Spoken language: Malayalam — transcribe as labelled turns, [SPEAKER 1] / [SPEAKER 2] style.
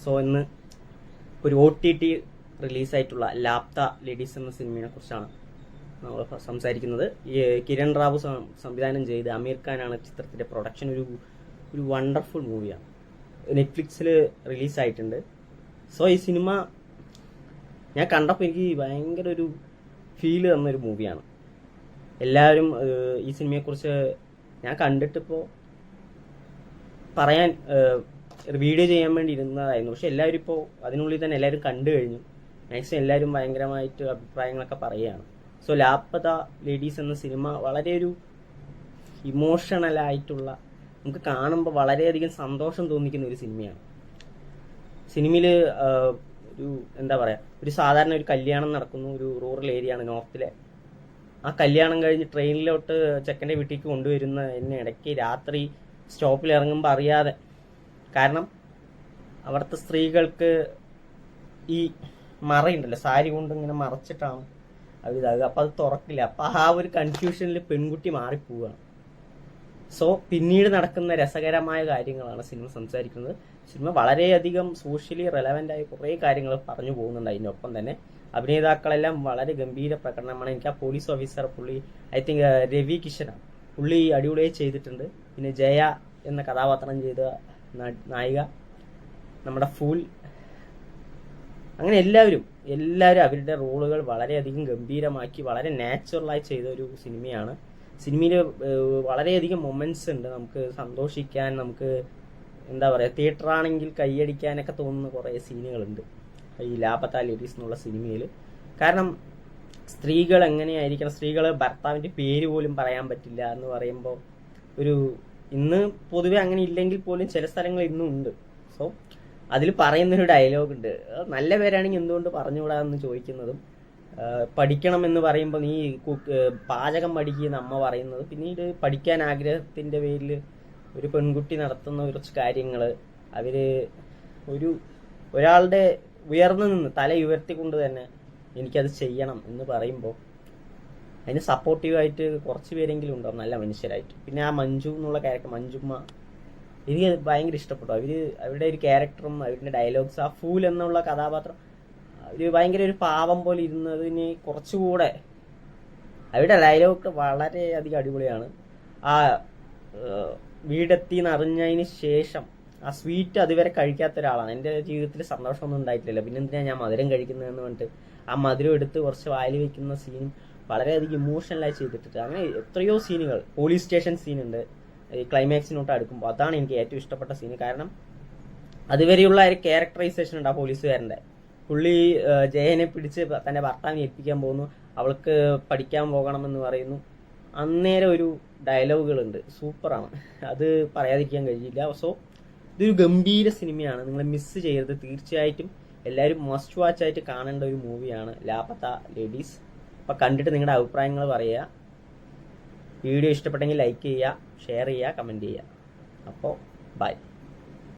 [SPEAKER 1] സോ ഇന്ന് ഒരു OTT റിലീസായിട്ടുള്ള ലാപ്ത ലേഡീസ് എന്ന സിനിമയെ കുറിച്ചാണ് നമ്മൾ സംസാരിക്കുന്നത്. ഈ കിരൺ റാവു സംവിധാനം ചെയ്ത് അമീർ ഖാനാണ് ചിത്രത്തിന്റെ പ്രൊഡക്ഷൻ. ഒരു വണ്ടർഫുൾ മൂവിയാണ്. നെറ്റ്ഫ്ലിക്സിൽ റിലീസായിട്ടുണ്ട്. സോ ഈ സിനിമ ഞാൻ കണ്ടപ്പോൾ എനിക്ക് ഭയങ്കര ഒരു ഫീല് തന്നൊരു മൂവിയാണ്. എല്ലാവരും ഈ സിനിമയെക്കുറിച്ച് ഞാൻ കണ്ടിട്ടിപ്പോൾ പറയാൻ വീഡിയോ ചെയ്യാൻ വേണ്ടി ഇരുന്നതായിരുന്നു. പക്ഷെ എല്ലാവരും ഇപ്പോൾ അതിനുള്ളിൽ തന്നെ എല്ലാവരും കണ്ടു കഴിഞ്ഞു. മാക്സിമം എല്ലാവരും ഭയങ്കരമായിട്ട് അഭിപ്രായങ്ങളൊക്കെ പറയുകയാണ്. സോ ലാപ്പത ലേഡീസ് എന്ന സിനിമ വളരെ ഒരു ഇമോഷണലായിട്ടുള്ള, നമുക്ക് കാണുമ്പോൾ വളരെയധികം സന്തോഷം തോന്നിക്കുന്ന ഒരു സിനിമയാണ്. സിനിമയിൽ ഒരു എന്താ പറയുക, ഒരു സാധാരണ ഒരു കല്യാണം നടക്കുന്നു. ഒരു റൂറൽ ഏരിയ ആണ് നോർത്തിലെ. ആ കല്യാണം കഴിഞ്ഞ് ട്രെയിനിലോട്ട് ചെക്കൻ്റെ വീട്ടിലേക്ക് കൊണ്ടുവരുന്ന എന്നെ ഇടയ്ക്ക് രാത്രി സ്റ്റോപ്പിൽ ഇറങ്ങുമ്പോൾ അറിയാതെ, കാരണം അവിടുത്തെ സ്ത്രീകൾക്ക് ഈ മറയുണ്ടല്ലോ, സാരി കൊണ്ട് ഇങ്ങനെ മറച്ചിട്ടാണ് അവരിതാകുക. അപ്പം അത് തുറക്കില്ല. അപ്പം ആ ഒരു കൺഫ്യൂഷനിൽ പെൺകുട്ടി മാറിപ്പോവുകയാണ്. സോ പിന്നീട് നടക്കുന്ന രസകരമായ കാര്യങ്ങളാണ് സിനിമ സംസാരിക്കുന്നത്. സിനിമ വളരെയധികം സോഷ്യലി റെലവൻ്റ് ആയ കുറേ കാര്യങ്ങൾ പറഞ്ഞു പോകുന്നുണ്ട്. അതിനൊപ്പം തന്നെ അഭിനേതാക്കളെല്ലാം വളരെ ഗംഭീര പ്രകടനമാണ്. എനിക്ക് ആ പോലീസ് ഓഫീസർ പുള്ളി, ഐ തിങ്ക് രവി കിഷനാണ്, പുള്ളി അടിപൊളിയായി ചെയ്തിട്ടുണ്ട്. പിന്നെ ജയ എന്ന കഥാപാത്രം ചെയ്ത നായിക, നമ്മുടെ ഫൂൽ, അങ്ങനെ എല്ലാവരും അവരുടെ റോളുകൾ വളരെയധികം ഗംഭീരമാക്കി വളരെ നാച്ചുറലായി ചെയ്ത ഒരു സിനിമയാണ്. സിനിമയിൽ വളരെയധികം മൊമെന്റ്സ് ഉണ്ട്. നമുക്ക് സന്തോഷിക്കാൻ, നമുക്ക് എന്താ പറയുക, തിയേറ്ററാണെങ്കിൽ കൈയടിക്കാനൊക്കെ തോന്നുന്ന കുറേ സീനുകളുണ്ട് ഈ ലാപ്പത്ത ലേഡീസ് എന്നുള്ള സിനിമയിൽ. കാരണം സ്ത്രീകൾ എങ്ങനെയായിരിക്കണം, സ്ത്രീകൾ ഭർത്താവിൻ്റെ പേര് പോലും പറയാൻ പറ്റില്ല എന്ന് പറയുമ്പോൾ, ഒരു ഇന്ന് പൊതുവെ അങ്ങനെ ഇല്ലെങ്കിൽ പോലും ചില സ്ഥലങ്ങളിൽ ഇന്നും ഉണ്ട്. സോ അതിൽ പറയുന്നൊരു ഡയലോഗ് ഉണ്ട്, നല്ല പേരാണെങ്കിൽ എന്തുകൊണ്ട് പറഞ്ഞുകൂടാന്ന് ചോദിക്കുന്നതും, പഠിക്കണം എന്ന് പറയുമ്പോൾ നീ പാചകം പഠിക്കുന്ന അമ്മ പറയുന്നത്, പിന്നീട് പഠിക്കാൻ ആഗ്രഹത്തിൻ്റെ പേരിൽ ഒരു പെൺകുട്ടി നടത്തുന്ന കുറച്ച് കാര്യങ്ങൾ, ഒരാളുടെ ഉയർന്നു നിന്ന് തല ഉയർത്തിക്കൊണ്ട് തന്നെ എനിക്കത് ചെയ്യണം എന്ന് പറയുമ്പോൾ അതിന് സപ്പോർട്ടീവായിട്ട് കുറച്ച് പേരെങ്കിലും ഉണ്ടാവും നല്ല മനുഷ്യരായിട്ട്. പിന്നെ ആ മഞ്ജു എന്നുള്ള ക്യാരക്ടർ, മഞ്ജുമ്മ, എനിക്ക് ഭയങ്കര ഇഷ്ടപ്പെട്ടു. അവരുടെ ഒരു ക്യാരക്ടറും അവരുടെ ഡയലോഗ്സ്, ആ ഫൂൽ എന്നുള്ള കഥാപാത്രം ഭയങ്കര ഒരു പാവം പോലെ ഇരുന്നതിന് കുറച്ചുകൂടെ അവരുടെ ഡയലോഗ് വളരെയധികം അടിപൊളിയാണ്. ആ വീടെത്തി എന്നറിഞ്ഞതിന് ശേഷം ആ സ്വീറ്റ് അതുവരെ കഴിക്കാത്ത ഒരാളാണ്. എൻ്റെ ജീവിതത്തിൽ സന്തോഷമൊന്നും ഉണ്ടായിട്ടില്ല, പിന്നെ എന്തിനാണ് ഞാൻ മധുരം കഴിക്കുന്നതെന്ന് പറഞ്ഞിട്ട് ആ മധുരം എടുത്ത് കുറച്ച് വായിൽ വയ്ക്കുന്ന സീനും വളരെയധികം ഇമോഷണലായി ചെയ്തിട്ടുണ്ട്. അങ്ങനെ എത്രയോ സീനുകൾ, പോലീസ് സ്റ്റേഷൻ സീനുണ്ട് ഈ ക്ലൈമാക്സിനോട്ട് അടുക്കുമ്പോൾ, അതാണ് എനിക്ക് ഏറ്റവും ഇഷ്ടപ്പെട്ട സീന്. കാരണം അതുവരെയുള്ള ഒരു ക്യാരക്ടറൈസേഷൻ ഉണ്ട് ആ പോലീസുകാരൻ്റെ. പുള്ളി ജയനെ പിടിച്ച് തൻ്റെ ഭർത്താവിനെ ഏൽപ്പിക്കാൻ പോകുന്നു, അവൾക്ക് പഠിക്കാൻ പോകണമെന്ന് പറയുന്നു. അന്നേരം ഒരു ഡയലോഗുകളുണ്ട്, സൂപ്പറാണ്, അത് പറയാതിരിക്കാൻ കഴിയില്ല. സോ ഇതൊരു ഗംഭീര സിനിമയാണ്, നിങ്ങൾ മിസ് ചെയ്യരുത്. തീർച്ചയായിട്ടും എല്ലാവരും മസ്റ്റ് വാച്ച് ആയിട്ട് കാണേണ്ട ഒരു മൂവിയാണ് ലാപ്പത്ത ലേഡീസ്. അപ്പം കണ്ടിട്ട് നിങ്ങളുടെ അഭിപ്രായങ്ങൾ പറയുക. വീഡിയോ ഇഷ്ടപ്പെട്ടെങ്കിൽ ലൈക്ക് ചെയ്യുക, ഷെയർ ചെയ്യുക, കമൻറ്റ് ചെയ്യുക. അപ്പോൾ ബൈ.